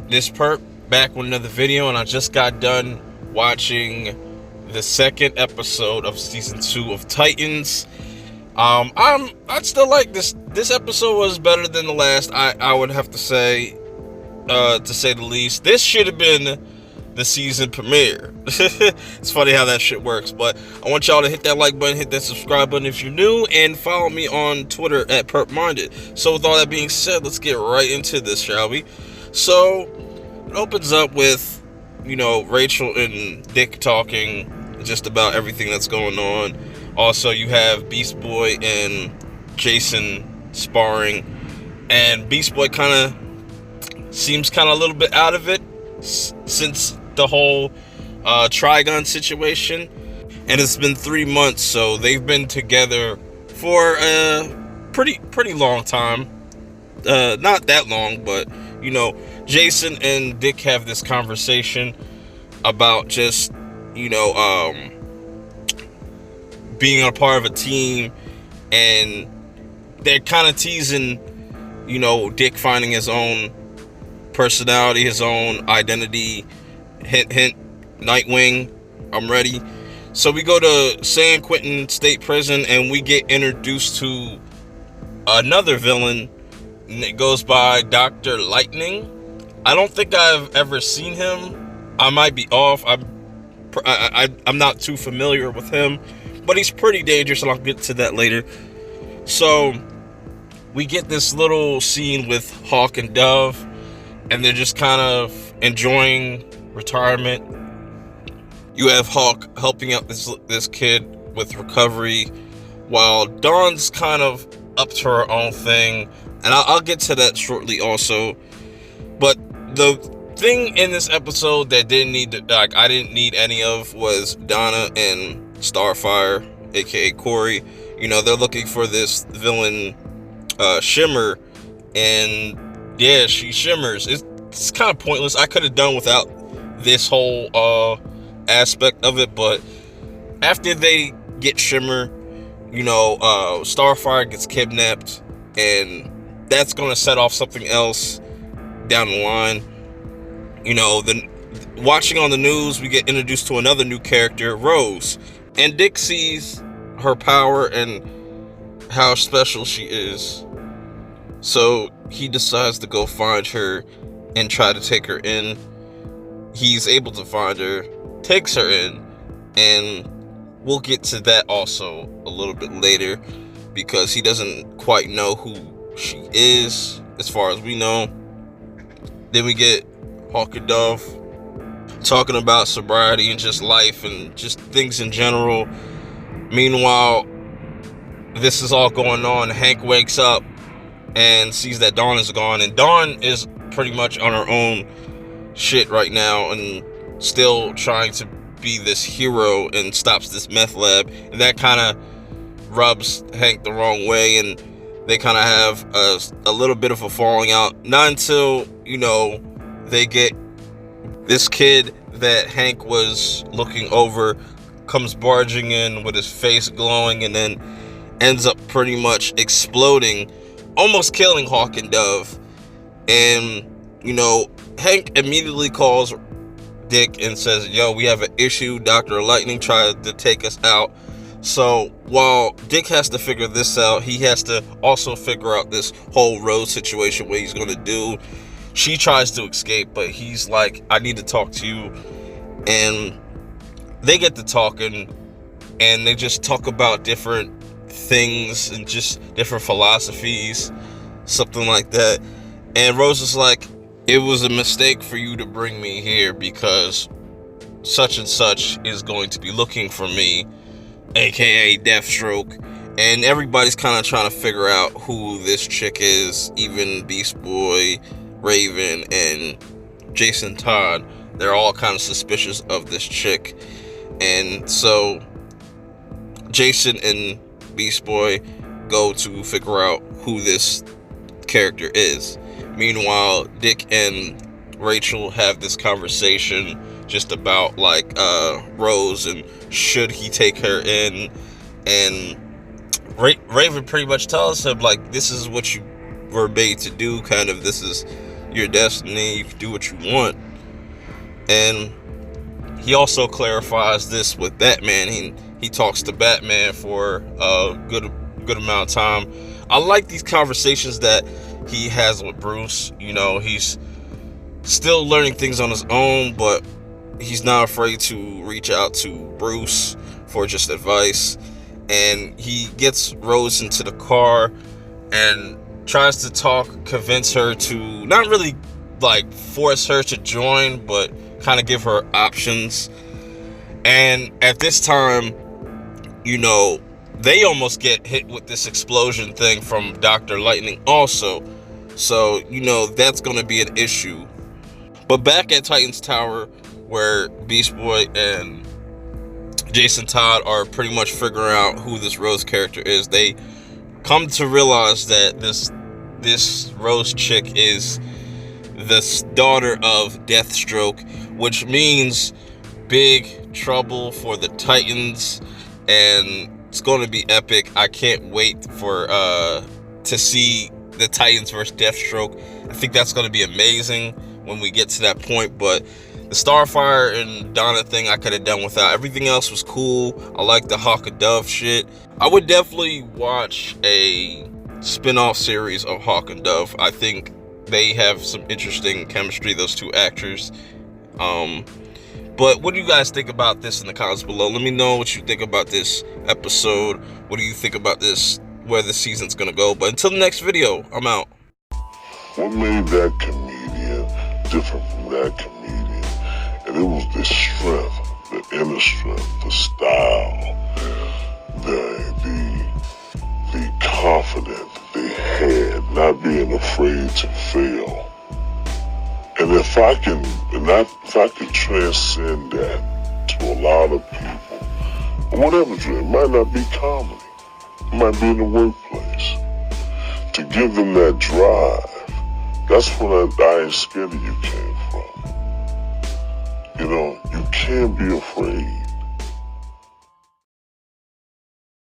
This perp back with another video, and I just got done watching the second episode of season 2 of Titans. I'd still like this. This episode was better than the last. I would have to say the least. This should have been the season premiere. It's funny how that shit works, but I want y'all to hit that like button, hit that subscribe button if you're new, and follow me on Twitter at PerpMinded. So with all that being said, let's get right into this, shall we? So it opens up with, Rachel and Dick talking just about everything that's going on. Also, you have Beast Boy and Jason sparring, and Beast Boy kind of seems a little bit out of it since the whole Trigon situation, and it's been 3 months, so they've been together for a pretty long time. Not that long, but Jason and Dick have this conversation about just being a part of a team, and they're kind of teasing Dick finding his own personality, his own identity. Hint, hint, Nightwing, I'm ready. So we go to San Quentin State Prison, and we get introduced to another villain, and it goes by Dr. Lightning. I don't think I've ever seen him. I might be off. I'm not too familiar with him, but he's pretty dangerous, and I'll get to that later. So we get this little scene with Hawk and Dove, and they're just kind of enjoying retirement. You have Hawk helping out this kid with recovery, while Dawn's kind of up to her own thing, and I'll get to that shortly also. But the thing in this episode that I didn't need any of was Donna and Starfire, aka Kory. They're looking for this villain, Shimmer, and yeah, she shimmers. It's kind of pointless. I could have done without this whole aspect of it, but after they get Shimmer, Starfire gets kidnapped, and that's gonna set off something else down the line. Watching on the news, we get introduced to another new character, Rose, and Dick sees her power and how special she is, so he decides to go find her and try to take her in. He's able to find her, takes her in, and we'll get to that also a little bit later, because he doesn't quite know who she is as far as we know. Then we get Hawk and Dove talking about sobriety and just life and just things in general. Meanwhile, this is all going on. Hank wakes up and sees that Dawn is gone, and Dawn is pretty much on her own shit right now and still trying to be this hero and stops this meth lab, and that kind of rubs Hank the wrong way, and they kind of have a little bit of a falling out. Not until they get this kid that Hank was looking over comes barging in with his face glowing, and then ends up pretty much exploding, almost killing Hawk and Dove. And Hank immediately calls Dick and says, yo, we have an issue. Dr. Lightning tried to take us out. So while Dick has to figure this out, he has to also figure out this whole Rose situation, what he's going to do. She tries to escape, but he's like, I need to talk to you. And they get to talking, and they just talk about different things and just different philosophies, something like that. And Rose is like, it was a mistake for you to bring me here, because such and such is going to be looking for me, aka Deathstroke. And everybody's kind of trying to figure out who this chick is. Even Beast Boy, Raven, and Jason Todd, they're all kind of suspicious of this chick. And so Jason and Beast Boy go to figure out who this character is. Meanwhile, Dick and Rachel have this conversation just about like Rose and should he take her in, and Raven pretty much tells him like, this is what you were made to do, kind of, this is your destiny, you can do what you want. And he also clarifies this with Batman. He talks to Batman for a good amount of time. I like these conversations that he has with Bruce. You know, he's still learning things on his own, but he's not afraid to reach out to Bruce for just advice. And he gets Rose into the car and tries to convince her to not really like force her to join, but kind of give her options. And at this time, you know, they almost get hit with this explosion thing from Dr. Lightning also. So, you know, that's going to be an issue. But back at Titan's Tower, where Beast Boy and Jason Todd are pretty much figuring out who this Rose character is, they come to realize that this Rose chick is the daughter of Deathstroke, which means big trouble for the Titans, and it's going to be epic. I can't wait for to see the Titans versus Deathstroke. I think that's going to be amazing when we get to that point. But the Starfire and Donna thing I could have done without. Everything else was cool. I like the Hawk and Dove shit. I would definitely watch a spin-off series of Hawk and Dove. I think they have some interesting chemistry, those two actors. But what do you guys think about this in the comments below? Let me know what you think about this episode. What do you think about this, where the season's gonna go? But until the next video, I'm out. What made that comedian different from that comedian? And it was the strength, the inner strength, the style, the confidence they had, not being afraid to fail. And if I can transcend that to a lot of people, whatever, it might not be comedy, it might be in the workplace, to give them that drive, that's when I Ain't Scared of You came from. You know, you can't be afraid.